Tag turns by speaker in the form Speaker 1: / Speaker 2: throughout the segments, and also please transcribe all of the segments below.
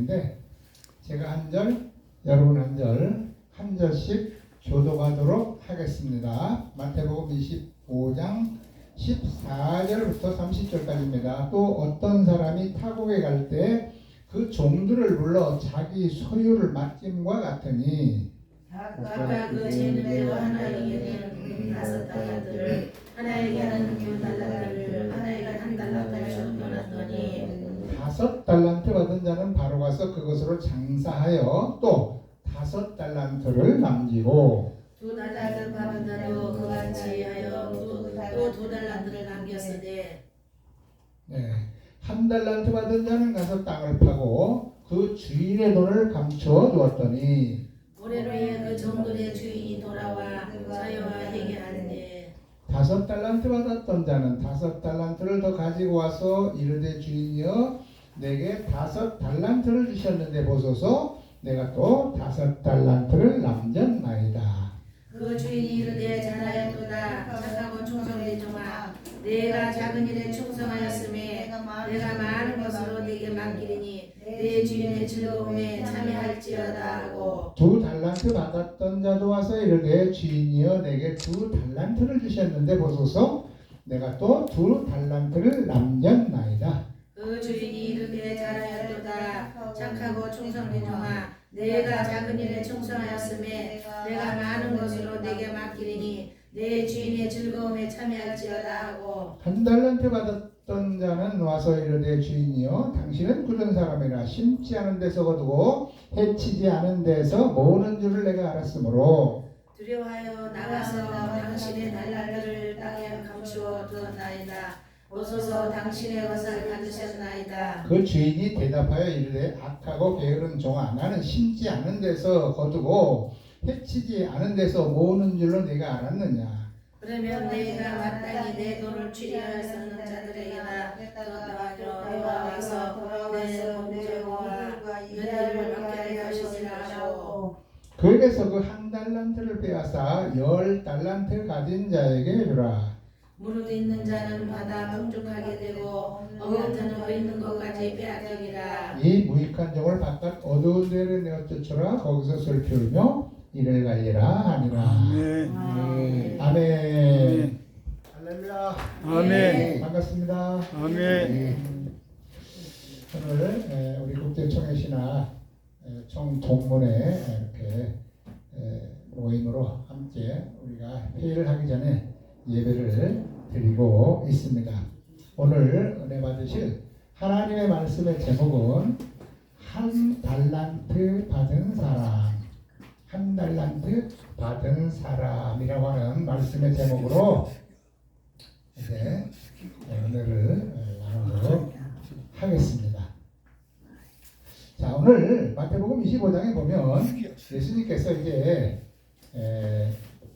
Speaker 1: 말씀인데 제가 한 절, 여러분 한 절, 한 절씩 교독하도록 하겠습니다. 마태복음 25장 14절부터 30절까지입니다. 또 어떤 사람이 타국에 갈 때 그 종들을 불러 자기 소유를 맡김과 같으니
Speaker 2: 각각 그 재능대로 하나에게는 5달란트를, 하나에게는 2달란트를, 하나에게 1달란트를 주었더니
Speaker 1: 5달란트 받은 자는 바로 가서 그것으로 장사하여 또 5달란트를 남기고
Speaker 2: 2달란트 받은 자도 그같이 하여 또 2달란트를 남겼으되
Speaker 1: 1달란트 받은 자는 가서 땅을 파고 그 주인의 돈을 감추어 두었더니
Speaker 2: 올해로에 그 종들의 주인이 돌아와 자유와 회개하는데
Speaker 1: 5달란트 받았던 자는 5달란트를 더 가지고 와서 이르되 주인이여 내게 5달란트를 주셨는데 보소서 내가 또 5달란트를 남겼나이다.
Speaker 2: 그 주인이 이르되 잘하였도다 착하고 충성된 종아 내가 작은 일에 충성하였음에 내가 많은 것으로 네게 맡기리니 내 주인의 즐거움에 참여할지어다 하고
Speaker 1: 2달란트 받았던 자도 와서 이르되 주인이여 내게 2달란트를 주셨는데 보소서 내가 또 2달란트를 남겼나이다.
Speaker 2: 그 주인이 이르되 잘하였도다 착하고 충성된 종아 내가 작은 일에 충성하였음에 내가 많은 것으로 네게 맡기리니 내 주인의 즐거움에 참여할지어다 하고
Speaker 1: 1달란트 받았던 자는 와서 이르되 주인이여 당신은 굳은 사람이라 심지 않은 데서 거두고 해치지 않은 데서 모으는 줄을 내가 알았으므로
Speaker 2: 두려워하여 나가서 당신의 달란트를 땅에 감추어 두었나이다. 오소서 당신의 것을 받으셨나이다.
Speaker 1: 그 주인이 대답하여 이르되 악하고 게으른 종아 나는 심지 않은 데서 거두고 해치지 않은 데서 모으는 줄로 네가 알았느냐.
Speaker 2: 그러면 내가 마땅히 내 돈을 취리하여 쓰는 자들에게나 너와 와서 내 본제와 은혜를 받게 할 것이라 하고
Speaker 1: 그에게서 그 1달란트를 빼앗아 10달란트 가진 자에게 주라.
Speaker 2: 무릇 있는 자는 받아 풍족하게 되고 없는 자는 있는 것까지 빼앗기리라.
Speaker 1: 이 무익한 종을 바깥 어두운 데를 내어 쫓으라. 거기서 슬피우며 이를 갈리라 하니라.
Speaker 3: 아멘.
Speaker 1: 아멘. 할렐루야.
Speaker 3: 아멘.
Speaker 1: 반갑습니다.
Speaker 3: 아멘.
Speaker 1: 오늘 우리 국제청회신화 총동문회 이렇게 모임으로 함께 우리가 회의를 하기 전에 예배를 드리고 있습니다. 오늘 은혜 받으실 하나님의 말씀의 제목은 1달란트 받은 사람, 1달란트 받은 사람이라고 하는 말씀의 제목으로 이제 은혜를 나누도록 하겠습니다. 자, 오늘 마태복음 25장에 보면 예수님께서 이제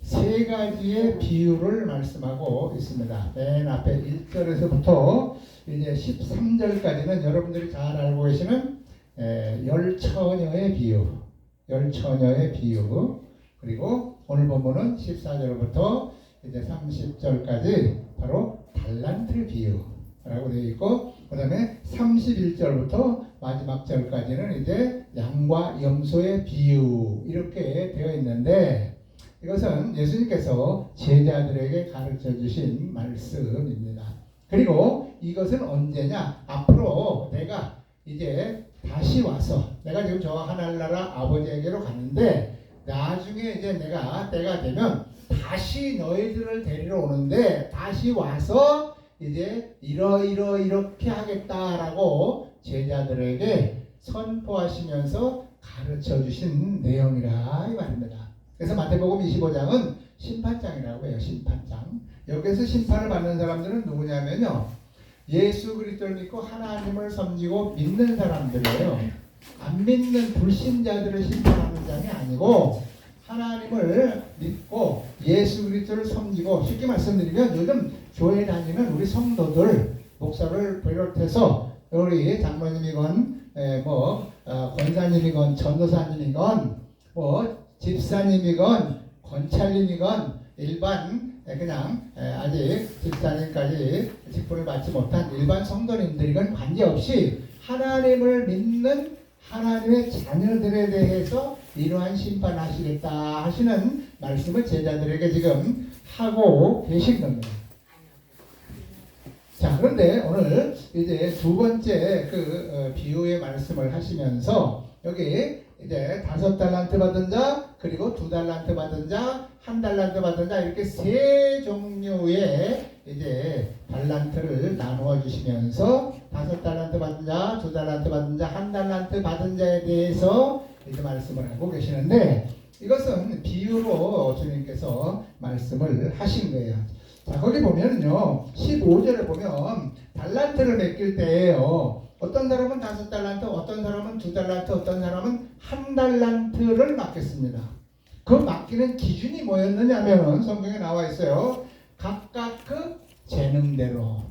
Speaker 1: 세 가지의 비유를 말씀하고 있습니다. 맨 앞에 1절에서부터 이제 13절까지는 여러분들이 잘 알고 계시는 열처녀의 비유, 그리고 오늘 본문은 14절부터 이제 30절까지 바로 달란트 비유라고 되어 있고, 그 다음에 31절부터 마지막 절까지는 이제 양과 염소의 비유 이렇게 되어 있는데, 이것은 예수님께서 제자들에게 가르쳐 주신 말씀입니다. 그리고 이것은 언제냐? 앞으로 내가 이제 다시 와서 내가 지금 저 하늘나라 아버지에게로 가는데 나중에 이제 내가 때가 되면 다시 너희들을 데리러 오는데 다시 와서 이제 이렇게 하겠다라고 제자들에게 선포하시면서 가르쳐 주신 내용이라 이 말입니다. 그래서 마태복음 25장은 심판장이라고 해요. 심판장. 여기서 심판을 받는 사람들은 누구냐면요, 예수 그리스도를 믿고 하나님을 섬기고 믿는 사람들이에요. 안 믿는 불신자들을 심판하는 장이 아니고 하나님을 믿고 예수 그리스도를 섬기고, 쉽게 말씀드리면 요즘 교회 다니는 우리 성도들, 목사를 비롯해서 우리 장로님이건 권사님이건 전도사님이건 집사님이건 권찰님이건 일반 그냥 아직 집사님까지 직분을 받지 못한 일반 성도님들이건 관계없이 하나님을 믿는 하나님의 자녀들에 대해서 이러한 심판하시겠다 하시는 말씀을 제자들에게 지금 하고 계신 겁니다. 자, 그런데 오늘 이제 두 번째 비유의 말씀을 하시면서 여기 이제 5달란트 받은 자, 그리고 2달란트 받은 자, 1달란트 받은 자, 이렇게 세 종류의 이제 달란트를 나누어 주시면서 5달란트 받은 자, 2달란트 받은 자, 1달란트 받은 자에 대해서 이제 말씀을 하고 계시는데, 이것은 비유로 주님께서 말씀을 하신 거예요. 자, 거기 보면요, 15절에 보면 달란트를 맡길 때에요, 어떤 사람은 5달란트, 어떤 사람은 2달란트, 어떤 사람은 1달란트를 맡겼습니다. 그 맡기는 기준이 뭐였느냐면 성경에 나와 있어요. 각각 그 재능대로,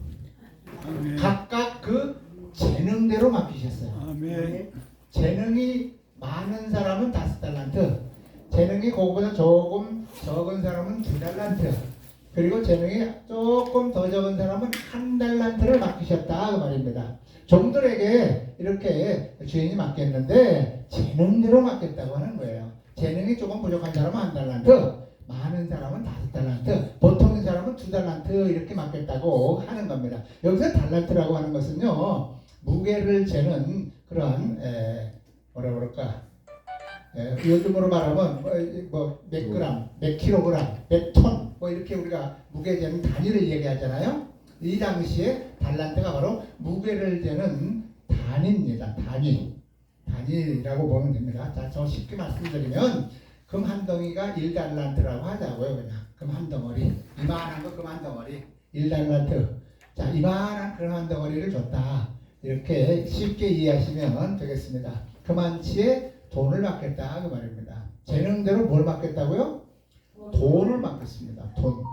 Speaker 1: 각각 그 재능대로 맡기셨어요.
Speaker 3: 아멘.
Speaker 1: 재능이 많은 사람은 5달란트, 재능이 그거보다 조금 적은 사람은 2달란트, 그리고 재능이 조금 더 적은 사람은 1달란트를 맡기셨다 그 말입니다. 종들에게 이렇게 주인이 맡겼는데 재능대로 맡겼다고 하는 거예요. 재능이 조금 부족한 사람은 1달란트, 많은 사람은 5달란트, 보통인 사람은 2달란트 이렇게 맡겼다고 하는 겁니다. 여기서 달란트라고 하는 것은요, 무게를 재는 그런 뭐라 그럴까, 요즘으로 말하면 몇 그램, 몇 킬로그램, 몇 톤, 이렇게 우리가 무게 재는 단위를 얘기하잖아요. 이 당시에 달란트가 바로 무게를 재는 단위입니다. 단위라고 보면 됩니다. 자, 저 쉽게 말씀드리면 금 한 덩이가 1달란트라고 하자고요. 그냥 금 한 덩어리, 이만한 거 금 한 덩어리 1달란트. 자, 이만한 금 한 덩어리를 줬다, 이렇게 쉽게 이해하시면 되겠습니다. 그만치의 돈을 맡겠다 그 말입니다. 재능대로 뭘 맡겠다고요? 돈을 맡겠습니다. 돈.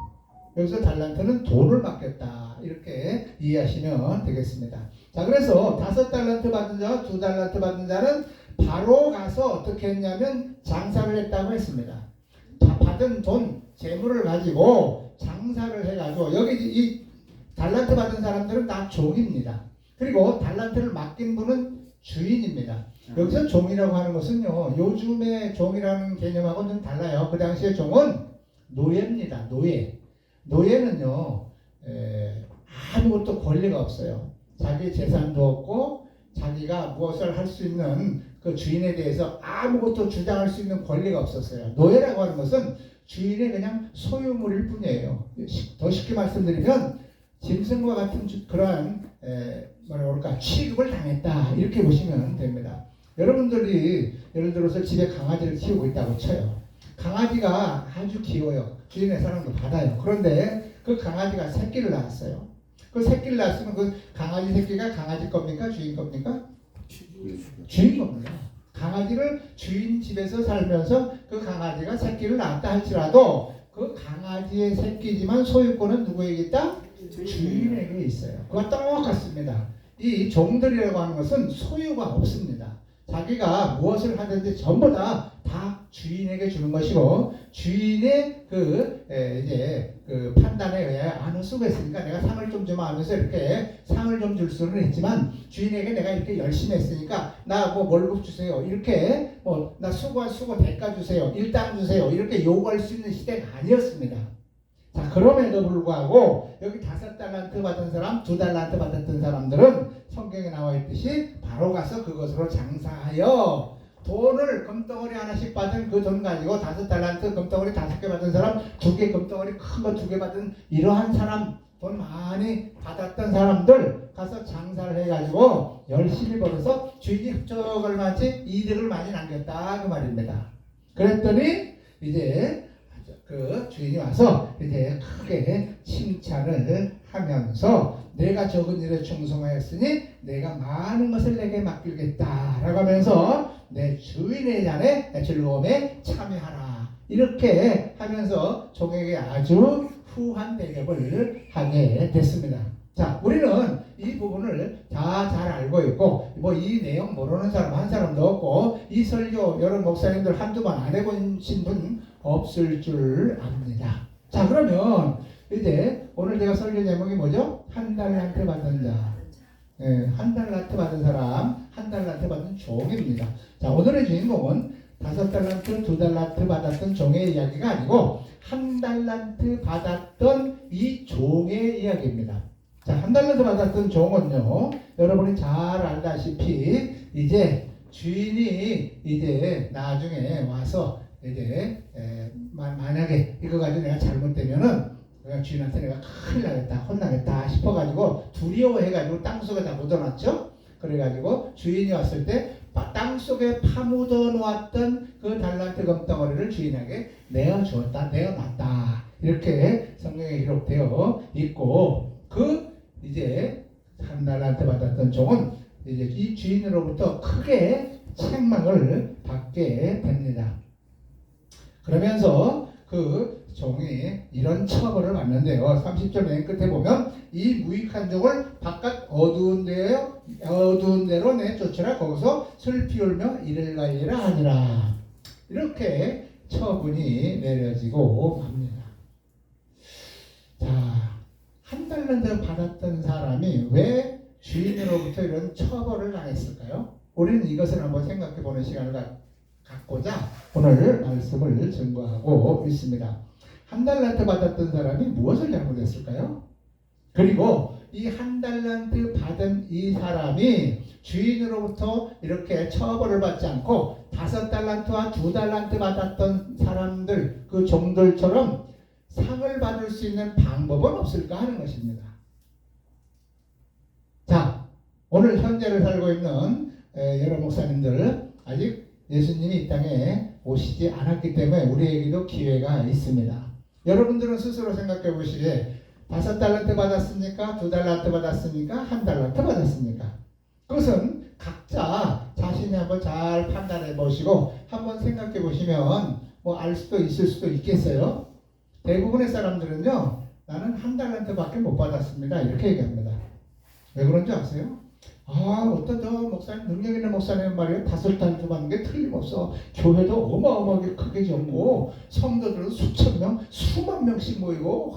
Speaker 1: 여기서 달란트는 돈을 맡겠다, 이렇게 이해하시면 되겠습니다. 자, 그래서 5달란트 받은 자와 2달란트 받은 자는 바로 가서 어떻게 했냐면 장사를 했다고 했습니다. 받은 돈, 재물을 가지고 장사를 해가지고, 여기 이 달란트 받은 사람들은 다 종입니다. 그리고 달란트를 맡긴 분은 주인입니다. 여기서 종이라고 하는 것은요, 요즘의 종이라는 개념하고는 좀 달라요. 그 당시에 종은 노예입니다. 노예는요, 아무것도 권리가 없어요. 자기 재산도 없고 자기가 무엇을 할 수 있는 그 주인에 대해서 아무것도 주장할 수 있는 권리가 없었어요. 노예라고 하는 것은 주인의 그냥 소유물일 뿐이에요. 더 쉽게 말씀드리면 짐승과 같은 그러한 뭐라 그럴까, 취급을 당했다, 이렇게 보시면 됩니다. 여러분들이 예를 들어서 집에 강아지를 키우고 있다고 쳐요. 강아지가 아주 귀여워요. 주인의 사랑도 받아요. 그런데 그 강아지가 새끼를 낳았어요. 그 새끼를 낳았으면 그 강아지 새끼가 강아지 겁니까? 주인 겁니까? 주인 겁니다. 강아지를 주인 집에서 살면서 그 강아지가 새끼를 낳았다 할지라도 그 강아지의 새끼지만 소유권은 누구에게 있다? 주인에게 있어요. 그거 똑같습니다. 이 종들이라고 하는 것은 소유가 없습니다. 자기가 무엇을 하든지 전부 다 주인에게 주는 것이고, 주인의 이제 판단에 의해 아는 수가 있으니까 내가 상을 좀 주면 하면서 이렇게 상을 좀 줄 수는 있지만, 주인에게 내가 이렇게 열심히 했으니까 나 뭐 월급 주세요, 이렇게 나 수고 대가 주세요, 일당 주세요, 이렇게 요구할 수 있는 시대가 아니었습니다. 자, 그럼에도 불구하고 여기 5달란트 받은 사람, 2달란트 받았던 사람들은 성경에 나와 있듯이 바로 가서 그것으로 장사하여 돈을 금덩어리 하나씩 받은 그 돈 가지고 5달란트 금덩어리 5개 받은 사람, 2개 금덩어리 큰 거 2개 받은 이러한 사람, 돈 많이 받았던 사람들 가서 장사를 해가지고 열심히 벌어서 주인이 흡족을 많이 이득을 많이 남겼다 그 말입니다. 그랬더니 이제 그 주인이 와서 이제 크게 칭찬을 하면서 내가 적은 일에 충성하였으니 내가 많은 것을 내게 맡기겠다 라고 하면서 내 주인의 잔에 즐거움에 참여하라, 이렇게 하면서 종에게 아주 후한 대접을 하게 됐습니다. 자, 우리는 이 부분을 다 잘 알고 있고, 이 내용 모르는 사람 한 사람도 없고, 이 설교 여러 목사님들 한두 번 안 해보신 분 없을 줄 압니다. 자, 그러면 이제 오늘 제가 설교 제목이 뭐죠? 1달란트 받은 자. 한 달란트 받은 사람, 한 달란트 받은 종입니다. 자, 오늘의 주인공은 5달란트, 2달란트 받았던 종의 이야기가 아니고 한 달란트 받았던 이 종의 이야기입니다. 자, 한 달란트 받았던 종은요, 여러분이 잘 알다시피 이제 주인이 이제 나중에 와서 이제 만약에 이거 가지고 내가 잘못되면은 내가 주인한테 내가 큰일 나겠다, 혼나겠다 싶어가지고 두려워해가지고 땅속에다 묻어놨죠. 그래가지고 주인이 왔을 때 땅속에 파묻어 놓았던 그 달란트 금덩어리를 주인에게 내어주었다, 내어놨다, 이렇게 성경에 기록되어 있고, 그 이제 한 달란트 받았던 종은 이제 이 주인으로부터 크게 책망을 받게 됩니다. 그러면서 그 종이 이런 처벌을 받는데요. 30절 맨 끝에 보면 이 무익한 종을 바깥 어두운 데로 내쫓으라. 거기서 슬피 울며 이를 갈리라 하니라. 이렇게 처분이 내려지고 합니다. 자, 한 달란트 받았던 사람이 왜 주인으로부터 이런 처벌을 당했을까요? 우리는 이것을 한번 생각해 보는 시간을 갖고자 오늘 말씀을 증거하고 있습니다. 한 달란트 받았던 사람이 무엇을 잘못했을까요? 그리고 이 한 달란트 받은 이 사람이 주인으로부터 이렇게 처벌을 받지 않고 5달란트와 2달란트 받았던 사람들, 그 종들처럼 상을 받을 수 있는 방법은 없을까 하는 것입니다. 자, 오늘 현재를 살고 있는 여러 목사님들, 아직 예수님이 이 땅에 오시지 않았기 때문에 우리에게도 기회가 있습니다. 여러분들은 스스로 생각해 보시기에 5달란트 받았습니까? 2달란트 받았습니까? 1달란트 받았습니까? 그것은 각자 자신이 한번 잘 판단해 보시고 한번 생각해 보시면 뭐 알 수도 있을 수도 있겠어요. 대부분의 사람들은요, 나는 1달란트밖에 못 받았습니다, 이렇게 얘기합니다. 왜 그런지 아세요? 어떤 저 목사님, 능력 있는 목사님 말이에요, 5달란트 받는 게 틀림없어. 교회도 어마어마하게 크게 졌고 성도들은 수천 명, 수만 명씩 모이고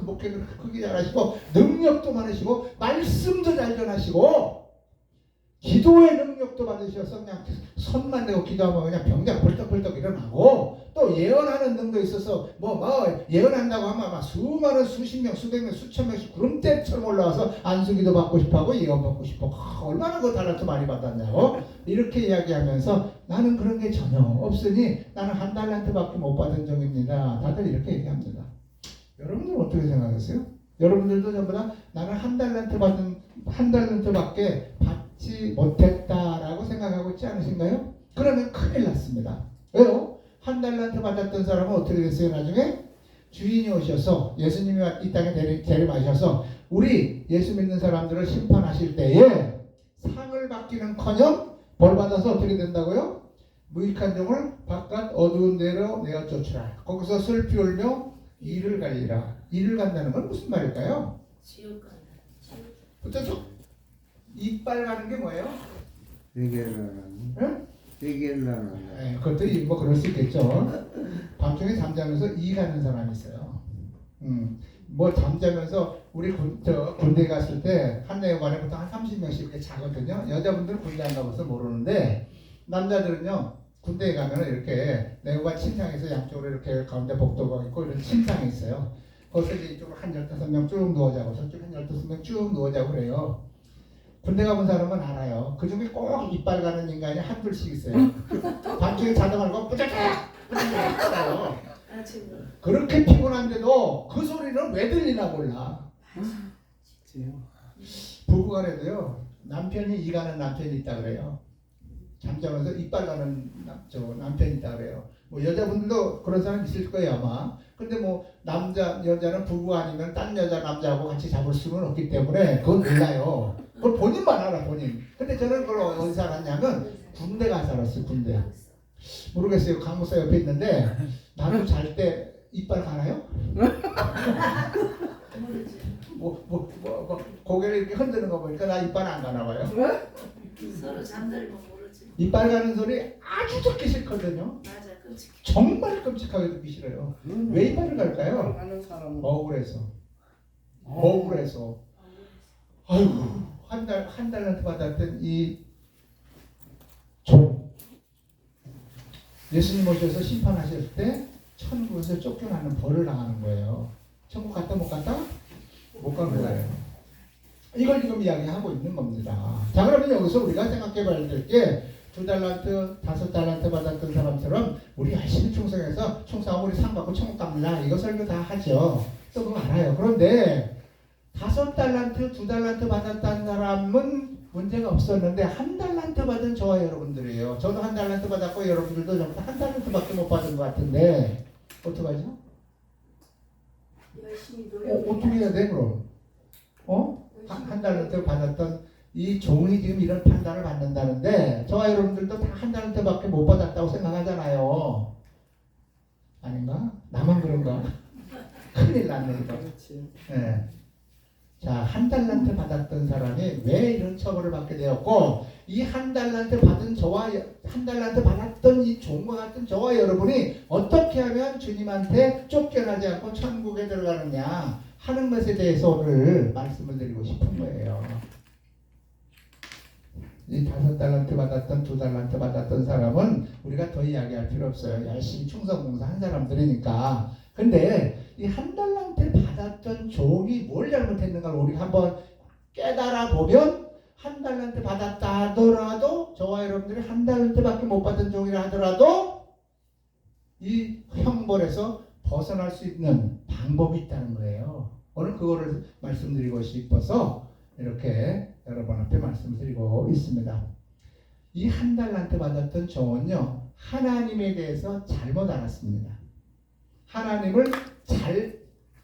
Speaker 1: 목회를 크게 잘하시고 능력도 많으시고 말씀도 잘 전하시고 기도의 능력도 받으셔서 그냥 손만 대고 기도하면 그냥 병자가 벌떡벌떡 일어나고, 또 예언하는 능도 있어서 뭐 예언한다고 하면 막 수많은 수십 명, 수백 명, 수천 명씩 구름대처럼 올라와서 안수기도 받고 싶어하고 예언 받고 싶어. 얼마나 그 달란트 많이 받았냐고 이렇게 이야기하면서 나는 그런 게 전혀 없으니 나는 1달란트밖에 못 받은 종입니다. 다들 이렇게 얘기합니다. 여러분들은 어떻게 생각하세요? 여러분들도 전부 다 나는 1달란트밖에 받지 못했다라고 생각하고 있지 않으신가요? 그러면 큰일 났습니다. 왜요? 1달란트 받았던 사람은 어떻게 됐어요? 나중에 주인이 오셔서 예수님이 이 땅에 데려가셔서 우리 예수 믿는 사람들을 심판하실 때에 상을 받기는커녕 벌 받아서 어떻게 된다고요? 무익한 종을 바깥 어두운 데로 내어 쫓으라. 거기서 슬피 울며 이를 갈리라. 이를 간다는 건 무슨 말일까요?
Speaker 2: 지옥 간다.
Speaker 1: 붙여서 이빨 가는 게 뭐예요?
Speaker 3: 대결하는.
Speaker 1: 응?
Speaker 3: 대결하는.
Speaker 1: 그것도 뭐 그럴 수 있겠죠. 밤중에 잠자면서 이 가는 사람이 있어요. 뭐 잠자면서 우리 군대 갔을 때 한 내관에부터 한 30명씩 이렇게 자거든요. 여자분들은 군대 안 가봐서 모르는데 남자들은요, 군대에 가면 이렇게 내관 침상에서 양쪽으로 이렇게 가운데 복도가 있고 이런 침상이 있어요. 거기서 이쪽으로 한 15명 쭉 누워자고 저쪽 한 15명 쭉 누워자고 그래요. 군대 가본 사람은 알아요. 그 중에 꼭 이빨 가는 인간이 한둘씩 있어요. 밤중에 자다 말고 뿌자작 뿌자작 그렇게 피곤한데도 그 소리는 왜 들리나 몰라. 부부간에도요, 남편이 이 가는 남편이 있다 그래요. 잠자면서 이빨 가는 남편이 있다 그래요. 뭐 여자분들도 그런 사람 있을 거예요 아마. 근데 뭐 여자는 부부 아니면 딴 여자 남자하고 같이 잡을 수는 없기 때문에 그건 몰라요. 그걸 본인만 알아, 본인. 근데 저는 그걸 어디서 알았냐면 군대 가서 알았어요. 군대. 모르겠어요. 강목사 옆에 있는데 나도 잘 때 이빨 가나요? 고개를 이렇게 흔드는 거 보니까 나 이빨 안 가나 봐요.
Speaker 2: 서로 잠들고 모르지.
Speaker 1: 이빨 가는 소리 아주 듣기 싫거든요.
Speaker 2: 맞아, 끔찍해.
Speaker 1: 정말 끔찍하게 듣기 싫어요. 왜 이빨을 갈까요? 억울해서. 억울해서. 아이고, 한 달란트 받았던 이 종, 예수님 오셔서 심판하실 때 천국에서 쫓겨나는 벌을 당하는 거예요. 천국 갔다 못 갔다? 못 간 거예요. 이걸 지금 이야기하고 있는 겁니다. 자, 그러면 여기서 우리가 생각해 봐야 될 게 2달란트, 5달란트 받았던 사람처럼 우리 열심히 충성해서 충성하고 우리 상 받고 천국 갑니다. 이거 설교 다 하죠. 또 그거 알아요. 그런데 5달란트, 2달란트 받았다는 사람은 문제가 없었는데 1달란트 받은 저와 여러분들이에요. 저도 1달란트 받았고 여러분들도 전부 1달란트밖에 못 받은 것 같은데 어떡하죠?
Speaker 2: 열심히
Speaker 1: 어떻게 해야 돼 그럼? 한 달란트 받았던 이 종이 지금 이런 판단을 받는다는데 저와 여러분들도 다 1달란트밖에 못 받았다고 생각하잖아요. 아닌가? 나만 그런가? 큰일 났네 이거. 네. 자, 1달란트 받았던 사람이 왜 이런 처벌을 받게 되었고 이 1달란트 받은 저와 1달란트 받았던 이 종과 같은 저와 여러분이 어떻게 하면 주님한테 쫓겨나지 않고 천국에 들어가느냐 하는 것에 대해서 오늘 말씀을 드리고 싶은 거예요. 이 5달란트 받았던 2달란트 받았던 사람은 우리가 더 이야기할 필요 없어요. 열심히 충성봉사한 사람들이니까. 근데 이 1달란트 받았던 종이 뭘 잘못했는가 우리가 한번 깨달아 보면 1달란트 받았다 하더라도 저와 여러분들이 1달란트밖에 못 받은 종이라 하더라도 이 형벌에서 벗어날 수 있는 방법이 있다는 거예요. 오늘 그거를 말씀드리고 싶어서 이렇게 여러분 앞에 말씀드리고 있습니다. 이 1달란트 받았던 종은요 하나님에 대해서 잘못 알았습니다. 하나님을 잘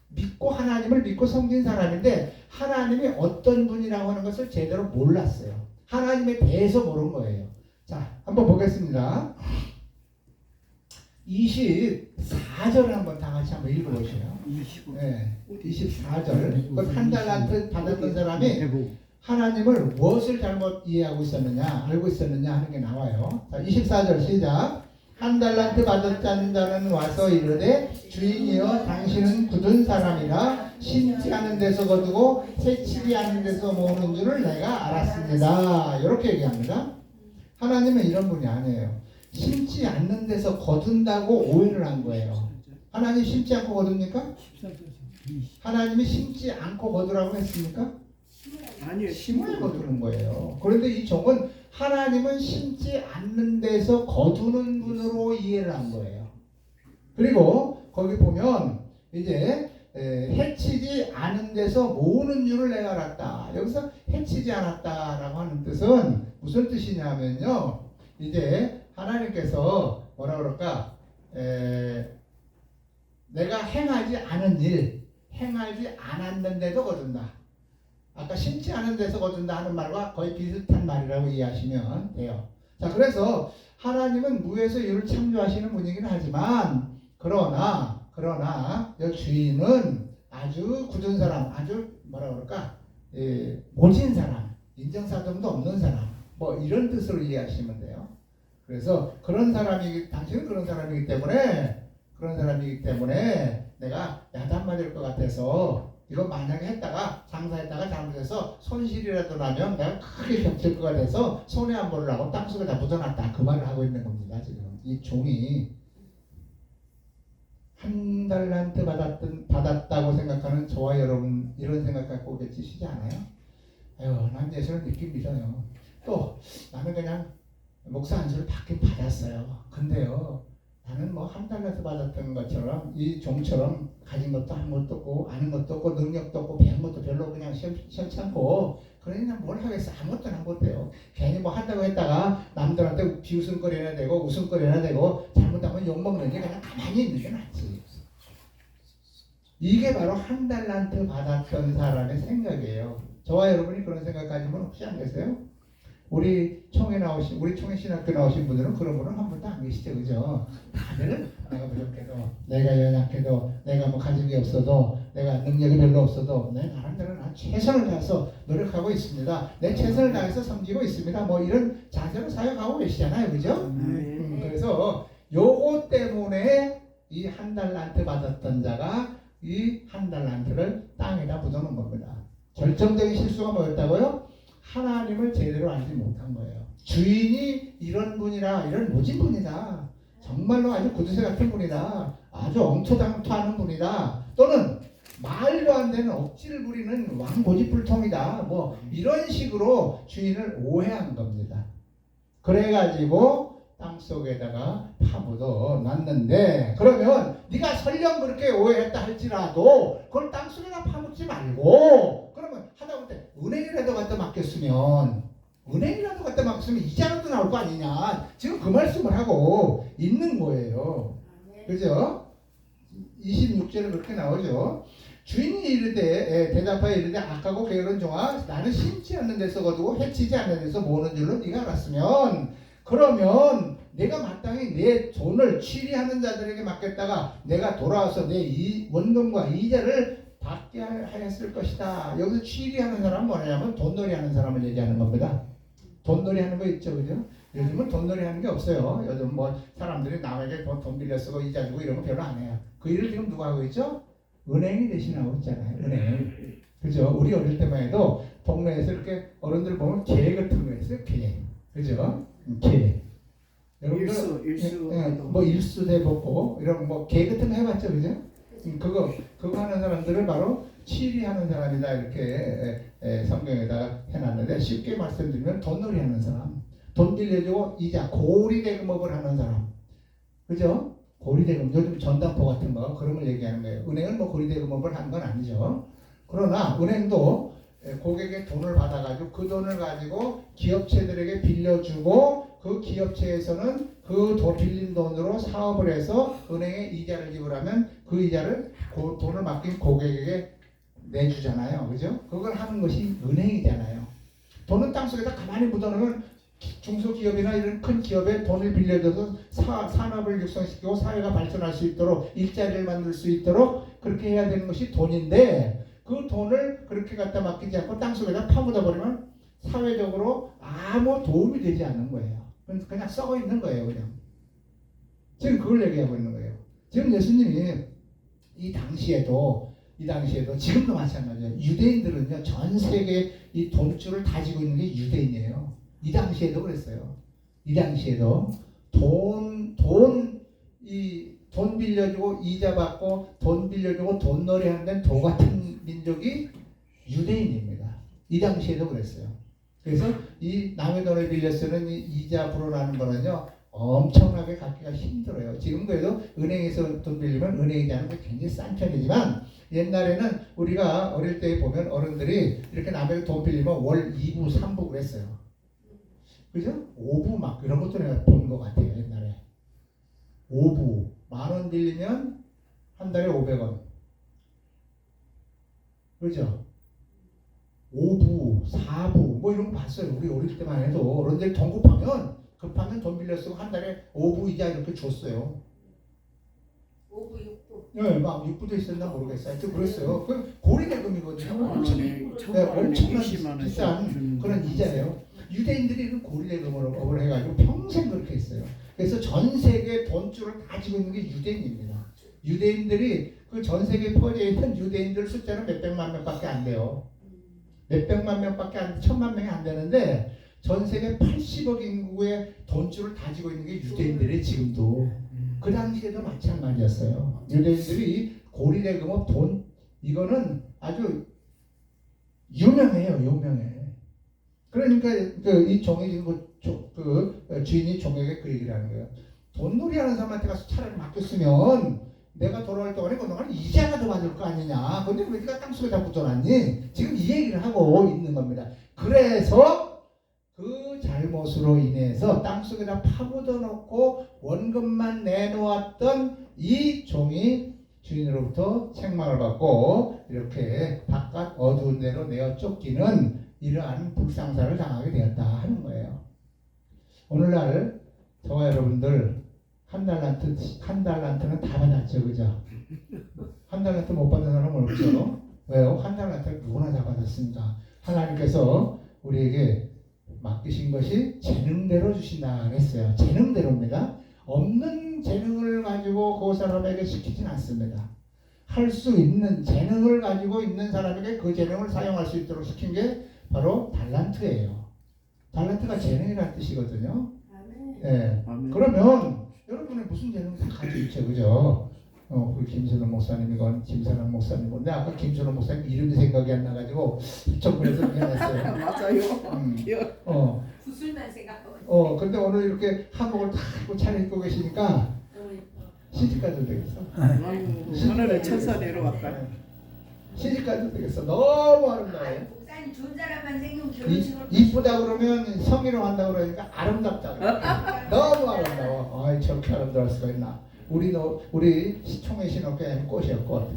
Speaker 1: 믿고 하나님을 믿고 섬긴 사람인데 하나님이 어떤 분이라고 하는 것을 제대로 몰랐어요. 하나님에 대해서 모른 거예요. 자, 한번 보겠습니다. 24절 한번 다 같이 한번 읽어보세요. 24절. 그 1달란트 받았던 사람이 하나님을 무엇을 잘못 이해하고 있었느냐, 알고 있었느냐 하는 게 나와요. 자, 24절 시작. 1달란트 받았다는 자는 와서 이르되 주인이여 당신은 굳은 사람이라 심지 않은 데서 거두고 새치지 않은 데서 모으는 줄을 내가 알았습니다. 이렇게 얘기합니다. 하나님은 이런 분이 아니에요. 심지 않는 데서 거둔다고 오해를 한 거예요. 하나님 심지 않고 거둡니까? 하나님이 심지 않고 거두라고 했습니까?
Speaker 3: 아니요.
Speaker 1: 심을 거두는 거예요. 그런데 이 종은 하나님은 심지 않는 데서 거두는 분으로 이해를 한 거예요. 그리고 거기 보면 이제 해치지 않은 데서 모으는 줄을 내가 알았다. 여기서 해치지 않았다라고 하는 뜻은 무슨 뜻이냐면요. 이제 하나님께서 뭐라 그럴까? 내가 행하지 않은 일, 행하지 않았는데도 거둔다. 아까 심지 않은 데서 거둔다 하는 말과 거의 비슷한 말이라고 이해하시면 돼요. 자, 그래서 하나님은 무에서 유를 창조하시는 분이긴 하지만 그러나 이 주인은 아주 굳은 사람, 아주 뭐라 그럴까? 모진 사람, 인정사정도 없는 사람, 뭐 이런 뜻으로 이해하시면 돼요. 그래서 당신은 그런 사람이기 때문에 내가 야단 맞을 것 같아서 이거 만약에 했다가 장사했다가 잘못해서 손실이라도 나면 내가 크게 겹칠 것 같아서 손해 안 보려고 땅속에 다 묻어놨다. 그 말을 하고 있는 겁니다. 지금 이 종이 1달란트 받았다고 생각하는 저와 여러분 이런 생각 갖고 계시지 않아요? 아유, 난 예수를 믿긴 믿어요. 또 나는 그냥 목사 안수를 받긴 받았어요. 근데요, 나는 뭐 1달란트 받았던 것처럼 이 종처럼 가진 것도 한 것도 없고 아는 것도 없고 능력도 없고 배운 것도 별로 그냥 시원찮고 그러니 난 뭘 하겠어. 아무것도 안 못해요. 괜히 뭐 한다고 했다가 남들한테 비웃음거리나 되고 웃음거리나 되고 잘못하면 욕먹는지 그냥 가만히 있는 게 낫지. 이게 바로 1달란트 받았던 사람의 생각이에요. 저와 여러분이 그런 생각 가진 분 혹시 안 계세요? 우리 총회 신학교 나오신 분들은 그런 분은 한 분도 안 계시죠, 그죠? 다들 내가 부족해도, 내가 연약해도, 내가 뭐 가진 게 없어도, 내가 능력이 별로 없어도, 내 나름대로 난 최선을 다해서 노력하고 있습니다. 내 최선을 다해서 섬기고 있습니다. 뭐 이런 자세로 사역하고 계시잖아요, 그죠? 그래서 요거 때문에 이 1달란트 받았던 자가 이 1달란트를 땅에다 묻어놓은 겁니다. 결정적인 실수가 뭐였다고요? 하나님을 제대로 알지 못한 거예요. 주인이 이런 분이라, 이런 모진 분이다, 정말로 아주 구두쇠 같은 분이다, 아주 엉터당토하는 분이다, 또는 말도 안 되는 억지를 부리는 왕고집불통이다, 뭐 이런 식으로 주인을 오해한 겁니다. 그래가지고 땅속에다가 파묻어 놨는데, 그러면 네가 설령 그렇게 오해했다 할지라도 그걸 땅속에다 파묻지 말고, 그러면 하다못해 은행이라도 갖다 맡겼으면, 은행이라도 갖다 맡겼으면 이자라도 나올 거 아니냐, 지금 그 말씀을 하고 있는 거예요. 그죠? 26절에 그렇게 나오죠. 주인이 이르되, 대답하여 이르되, 악하고 게으른 종아, 나는 심지 않는 데서 거두고 해치지 않는 데서 모으는 줄로 네가 알았으면, 그러면 내가 마땅히 내 돈을 취리하는 자들에게 맡겼다가 내가 돌아와서 내 원금과 이자를 받게 하였을 것이다. 여기서 취리하는 사람은 뭐냐면 돈놀이 하는 사람을 얘기하는 겁니다. 돈놀이 하는 거 있죠, 그죠? 요즘은 돈놀이 하는 게 없어요. 요즘 뭐 사람들이 남에게 돈 빌려 쓰고 이자 주고 이런 거 별로 안 해요. 그 일을 지금 누가 하고 있죠? 은행이 대신하고 있잖아요. 은행. 그죠? 우리 어릴 때만 해도 동네에서 이렇게 어른들 보면 개 같은 거 있어요. 개. 그죠? 개.
Speaker 3: 일수
Speaker 1: 뭐 일수대복고 이런 뭐 개 같은 거 해봤죠, 그죠? 그거 하는 사람들을 바로 취리하는 사람이다, 이렇게 성경에다가 해놨는데, 쉽게 말씀드리면 돈놀이 하는 사람, 돈 빌려주고 이자 고리대금업을 하는 사람, 그죠? 고리대금, 요즘 전당포 같은 거 그런 걸 얘기하는 거예요. 은행은 뭐 고리대금업을 하는 건 아니죠. 그러나 은행도 고객의 돈을 받아가지고 그 돈을 가지고 기업체들에게 빌려주고, 그 기업체에서는 그 빌린 돈으로 사업을 해서 은행에 이자를 지불하면 그 이자를 돈을 맡긴 고객에게 내주잖아요. 그죠? 그걸 하는 것이 은행이잖아요. 돈은 땅속에다 가만히 묻어놓으면 중소기업이나 이런 큰 기업에 돈을 빌려줘서 산업을 육성시키고 사회가 발전할 수 있도록, 일자리를 만들 수 있도록 그렇게 해야 되는 것이 돈인데, 그 돈을 그렇게 갖다 맡기지 않고 땅속에다 파묻어 버리면 사회적으로 아무 도움이 되지 않는 거예요. 그냥 썩어 있는 거예요, 그냥. 지금 그걸 얘기하고 있는 거예요. 지금 예수님이 이 당시에도 지금도 마찬가지예요. 유대인들은요, 전 세계 이 돈줄을 다지고 있는 게 유대인이에요. 이 당시에도 그랬어요. 이 당시에도 돈 빌려주고 이자 받고 돈 빌려주고 돈놀이 하는 데는 도 같은 민족이 유대인입니다. 이 당시에도 그랬어요. 그래서 이 남의 돈을 빌려 쓰는 이 이자 불어나는 거는요, 엄청나게 갖기가 힘들어요. 지금 그래도 은행에서 돈 빌리면 은행 이자는 굉장히 싼 편이지만, 옛날에는 우리가 어릴 때 보면 어른들이 이렇게 남의 돈 빌리면 월 2부, 3부 그랬어요. 그죠? 5부 막 이런 것도 내가 본 것 같아요, 옛날에. 5부. 10,000원 빌리면 한 달에 500원. 그죠? 5부, 4부, 뭐 이런 거 봤어요. 우리 어릴 때만 해도 어른들 돈 급하면 돈 빌려 쓰고 한 달에 5부 이자 이렇게 줬어요.
Speaker 2: 5부, 6부.
Speaker 1: 네, 막 6부도 있었나 모르겠어요. 하여튼 그랬어요. 그 고리대금이거든요. 엄청난 비싼 그런 이자예요. 유대인들이 그 고리대금을 해가지고 평생 그렇게 했어요. 그래서 전 세계 돈줄을 가지고 있는 게 유대인입니다. 유대인들이 그 전 세계에 퍼져 있는 유대인들 숫자는 몇백만 명밖에 안 돼요. 몇백만 명밖에 안, 1,000만 명이 안 되는데, 전 세계 80억 인구의 돈줄을 다지고 있는 게 유대인들이 지금도. 그 당시에도 마찬가지였어요. 유대인들이 고리대금업 돈, 이거는 아주 유명해요. 그러니까 이 종이 지금 주인이 종에게 그 얘기를 하는 거예요. 돈놀이 하는 사람한테 가서 차라리 맡겼으면 내가 돌아올 동안에 그동안 이자가 더 받을 거 아니냐. 근데 왜 네가 땅속에다 묻어놨니? 지금 이 얘기를 하고 있는 겁니다. 그래서 그 잘못으로 인해서 땅속에다 파묻어 놓고 원금만 내놓았던 이 종이 주인으로부터 책망을 받고 이렇게 바깥 어두운 데로 내어 쫓기는 이러한 불상사를 당하게 되었다 하는 거예요. 오늘날 저와 여러분들 한 달란트는 다 받았죠, 그죠? 한 달란트 못 받은 사람은 없죠. 왜요? 한 달란트를 누구나 다 받았습니다. 하나님께서 우리에게 맡기신 것이 재능대로 주신다 그랬어요. 재능대로입니다. 없는 재능을 가지고 그 사람에게 시키진 않습니다. 할 수 있는 재능을 가지고 있는 사람에게 그 재능을 사용할 수 있도록 시킨 게 바로 달란트예요. 달란트가 재능이라는 뜻이거든요.
Speaker 2: 아멘.
Speaker 1: 예.
Speaker 3: 아멘.
Speaker 1: 그러면 여러분의 무슨 재능 다 가지고 있죠, 그죠? 우리 김선호 목사님이건 김선호 목사님이건 근데 아까 김선호 목사님 이름이 생각이 안 나가지고 좀 그래서 미안했어요.
Speaker 3: 맞아요.
Speaker 2: 구슬만 생각하고.
Speaker 1: 근데 오늘 이렇게 한복을 다 입고 차려입고 계시니까
Speaker 2: 너무 예뻐.
Speaker 1: 시집가도 되겠어.
Speaker 3: 아이고, 하늘의 천사 내려왔다.
Speaker 1: 시집가도 되겠어. 너무 아름다워요.
Speaker 2: 목사님 좋은 사람만 생기면 결혼식을.
Speaker 1: 이쁘다 그러면 성희롱 한다 그러니까 아름답다 그래. 너무 아름다워. 아이 저렇게 아름다울 수가 있나. 우리 시총의 신호께 꽃이야 꽃.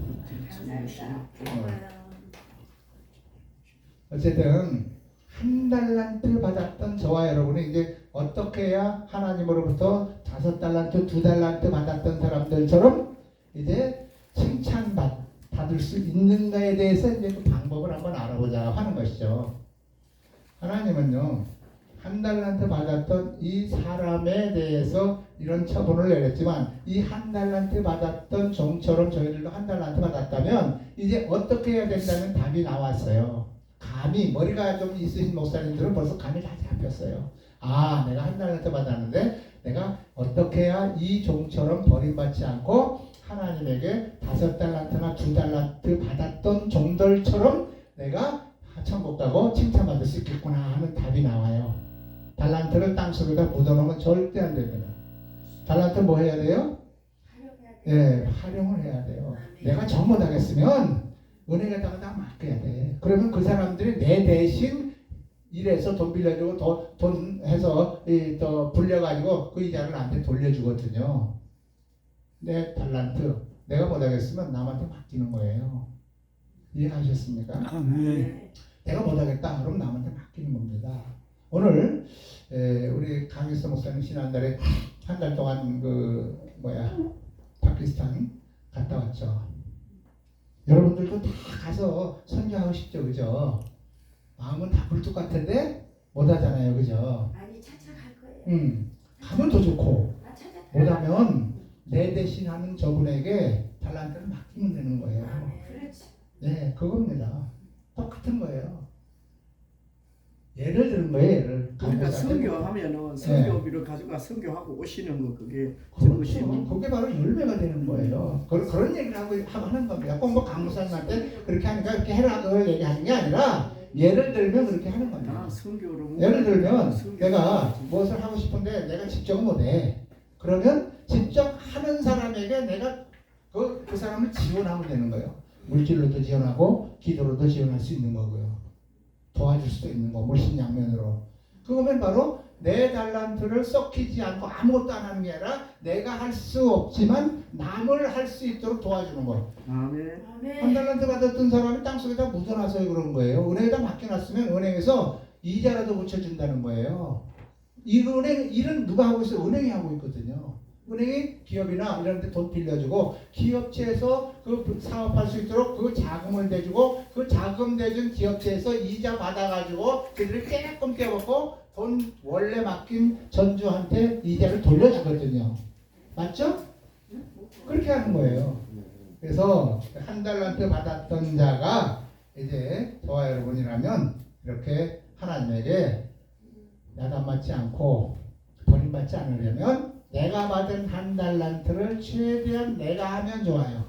Speaker 1: 어쨌든 한 달란트 받았던 저와 여러분이 이제 어떻게 해야 하나님으로부터 5달란트, 2달란트 받았던 사람들처럼 이제 칭찬받을 수 있는가에 대해서 이제 그 방법을 한번 알아보자 하는 것이죠. 하나님은요, 1달란트 받았던 이 사람에 대해서 이런 처분을 내렸지만 이 1달란트 받았던 종처럼 저희들도 1달란트 받았다면 이제 어떻게 해야 된다는 답이 나왔어요. 감이 머리가 좀 있으신 목사님들은 벌써 감이 다 잡혔어요. 아, 내가 1달란트 받았는데 내가 어떻게 해야 이 종처럼 버림받지 않고 하나님에게 5달란트나 2달란트 받았던 종들처럼 내가 천국 가고 칭찬받을 수 있겠구나 하는 답이 나와요. 달란트를 땅속에다 묻어놓으면 절대 안 됩니다. 달란트 뭐 해야 돼요? 활용을 해야 돼요. 내가 잘못하겠으면 은행에다가 다 맡겨야 돼. 그러면 그 사람들이 내 대신 일해서 돈 빌려주고 돈 해서 또 불려가지고 그 이자를 나한테 돌려주거든요. 내 달란트 내가 못하겠으면 남한테 맡기는 거예요. 이해하셨습니까? 내가 못하겠다 그럼 남한테 맡기는 겁니다. 오늘 우리 강일서 목사님 지난달에 한 달 동안 파키스탄 갔다 왔죠. 여러분들도 다 가서 선교하고 싶죠, 그죠? 마음은 다 굴뚝 같은데 못 하잖아요, 그죠?
Speaker 2: 아니 차차 갈 거예요.
Speaker 1: 가면 더 좋고
Speaker 2: 차차.
Speaker 1: 못하면 내 대신 하는 저분에게 달란트를 맡기면 되는 거예요.
Speaker 2: 그렇지.
Speaker 1: 네, 그겁니다. 똑같은 거예요. 예를 들은 거예요, 예를.
Speaker 3: 우리가 선교하면은 선교비를 가져가 선교하고 오시는 거 그게 들으시면
Speaker 1: 그게 바로 열매가 되는 거예요. 그런 얘기를 하는 겁니다. 꼭 뭐 강무사님한테 그렇게 하니까 이렇게 해라 그걸 얘기하는 게 아니라 예를 들면 그렇게 하는 겁니다.
Speaker 3: 선교로
Speaker 1: 예를 들면 내가 무엇을 하고 싶은데 내가 직접 못해. 그러면 직접 하는 사람에게 내가 그 사람을 지원하면 되는 거예요. 물질로도 지원하고 기도로도 지원할 수 있는 거고요. 도와줄 수도 있는 거, 물신양면으로. 그거면 바로 내 달란트를 썩히지 않고 아무것도 안 하는 게 아니라 내가 할 수 없지만 남을 할 수 있도록 도와주는 거.
Speaker 3: 아멘.
Speaker 1: 1달란트 받았던 사람이 땅속에다 묻어놔서 그런 거예요. 은행에다 맡겨놨으면 은행에서 이자라도 붙여준다는 거예요. 이 일은 누가 하고 있어요? 은행이 하고 있거든요. 은행이 기업이나 이런 데 돈 빌려주고 기업체에서 그 사업할 수 있도록 그 자금을 대주고 그 자금 대준 기업체에서 이자 받아가지고 그들을 깨끔 깨먹고 돈 원래 맡긴 전주한테 이자를 돌려주거든요. 맞죠? 그렇게 하는 거예요. 그래서 1달란트 받았던 자가 이제 저와 여러분이라면 이렇게 하나님에게 야단맞지 않고 버림받지 않으려면 내가 받은 1달란트를 최대한 내가 하면 좋아요.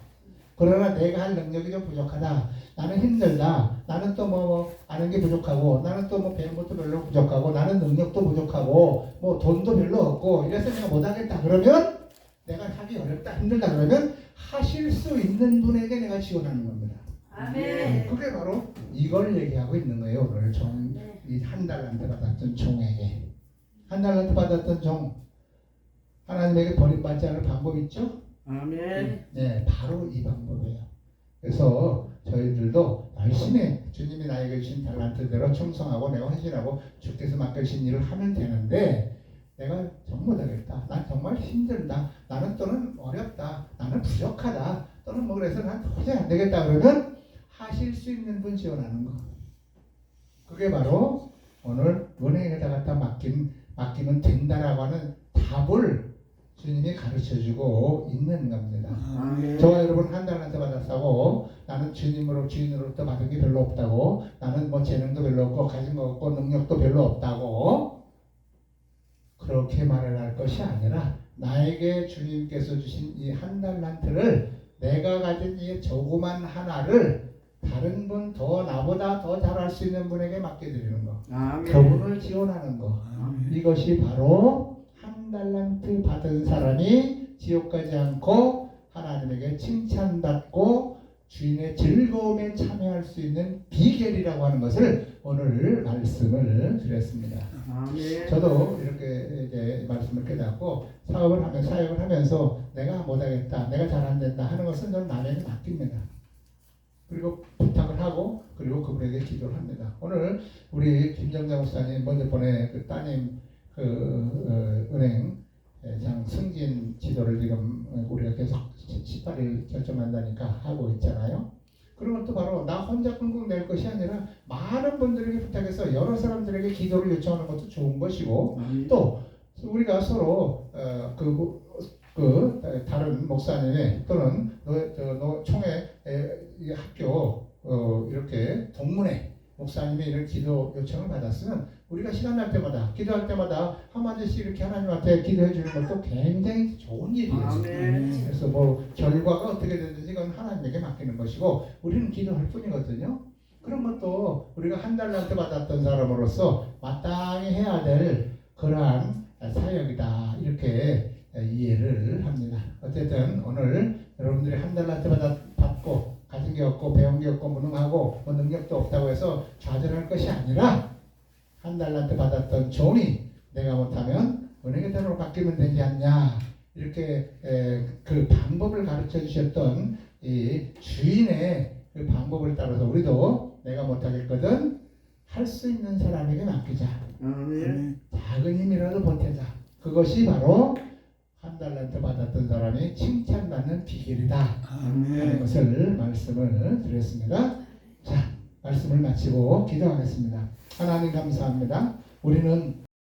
Speaker 1: 그러나 내가 할 능력이 좀 부족하다. 나는 힘들다. 나는 또 뭐 아는 게 부족하고 나는 또 뭐 배운 것도 별로 부족하고 나는 능력도 부족하고 뭐 돈도 별로 없고 이래서 내가 못하겠다. 그러면 내가 하기 어렵다. 힘들다. 그러면 하실 수 있는 분에게 내가 지원하는 겁니다.
Speaker 2: 아멘.
Speaker 1: 그게 바로 이걸 얘기하고 있는 거예요. 오늘 이 1달란트 받았던 종에게 1달란트 받았던 종 하나님에게 버림받지 않을 방법 있죠?
Speaker 3: 아멘.
Speaker 1: 네, 바로 이 방법이에요. 그래서 저희들도 열심히 주님이 나에게 주신 달란트대로 충성하고 내가 헌신하고 주께서 맡겨주신 일을 하면 되는데 내가 정말 못하겠다. 난 정말 힘들다. 나는 또는 어렵다. 나는 부족하다. 또는 뭐 그래서 난 도저히 안 되겠다. 그러면 하실 수 있는 분 지원하는 거. 그게 바로 오늘 은행에다 갖다 맡기면 된다라고 하는 답을 주님이 가르쳐주고 있는 겁니다.
Speaker 3: 아멘.
Speaker 1: 저와 여러분 한 달란트 받았다고 나는 주인으로부터 받은 게 별로 없다고, 나는 뭐 재능도 별로 없고 가진 거 없고 능력도 별로 없다고 그렇게 말을 할 것이 아니라, 나에게 주님께서 주신 이 한 달란트를, 내가 가진 이 조그만 하나를 다른 분, 더 나보다 더 잘할 수 있는 분에게 맡겨드리는 거,
Speaker 3: 아멘.
Speaker 1: 그분을 지원하는 거, 이것이 바로 한 달란트 받은 사람이 지옥 가지 않고 하나님에게 칭찬받고 주인의 즐거움에 참여할 수 있는 비결이라고 하는 것을 오늘 말씀을 드렸습니다.
Speaker 3: 아멘.
Speaker 1: 저도 이렇게 이제 말씀을 깨닫고 사역을 하면서 내가 못하겠다, 내가 잘 안 된다 하는 것은 저는 남에게 맡깁니다. 그리고 부탁을 하고, 그리고 그분에게 기도를 합니다. 오늘 우리 김정자 목사님 먼저 보내 그 따님 은행 장 승진 지도를 지금 우리가 계속 18일 결정한다니까 하고 있잖아요. 그런 것도 바로 나 혼자 끙끙 낼 것이 아니라 많은 분들에게 부탁해서 여러 사람들에게 기도를 요청하는 것도 좋은 것이고,
Speaker 3: 아멘.
Speaker 1: 또 우리가 서로 다른 목사님의 또는 총회 이 학교 이렇게 동문회 목사님의 이런 기도 요청을 받았으면 우리가 시간 날 때마다 기도할 때마다 한마디씩 이렇게 하나님 앞에 기도해 주는 것도 굉장히 좋은 일이에요.
Speaker 3: 아멘.
Speaker 1: 그래서 뭐 결과가 어떻게 되든지 그건 하나님에게 맡기는 것이고 우리는 기도할 뿐이거든요. 그런 것도 우리가 한 달란트 받았던 사람으로서 마땅히 해야 될 그러한 사역이다, 이렇게 이해를 합니다. 어쨌든 오늘 여러분들이 한 달란트 받고 가진 게 없고 배운 게 없고 무능하고 뭐 능력도 없다고 해서 좌절할 것이 아니라, 한 달란트 받았던 종이 내가 못하면 은행에다로 맡기면 되지 않냐, 이렇게 그 방법을 가르쳐 주셨던 이 주인의 그 방법을 따라서 우리도 내가 못하겠거든 할 수 있는 사람에게 맡기자.
Speaker 3: 아멘.
Speaker 1: 작은 힘이라도 보태자. 그것이 바로 한 달란트 받았던 사람이 칭찬받는 비결이다 하는 것을 말씀을 드렸습니다. 자, 말씀을 마치고 기도하겠습니다. 하나님 감사합니다. 우리는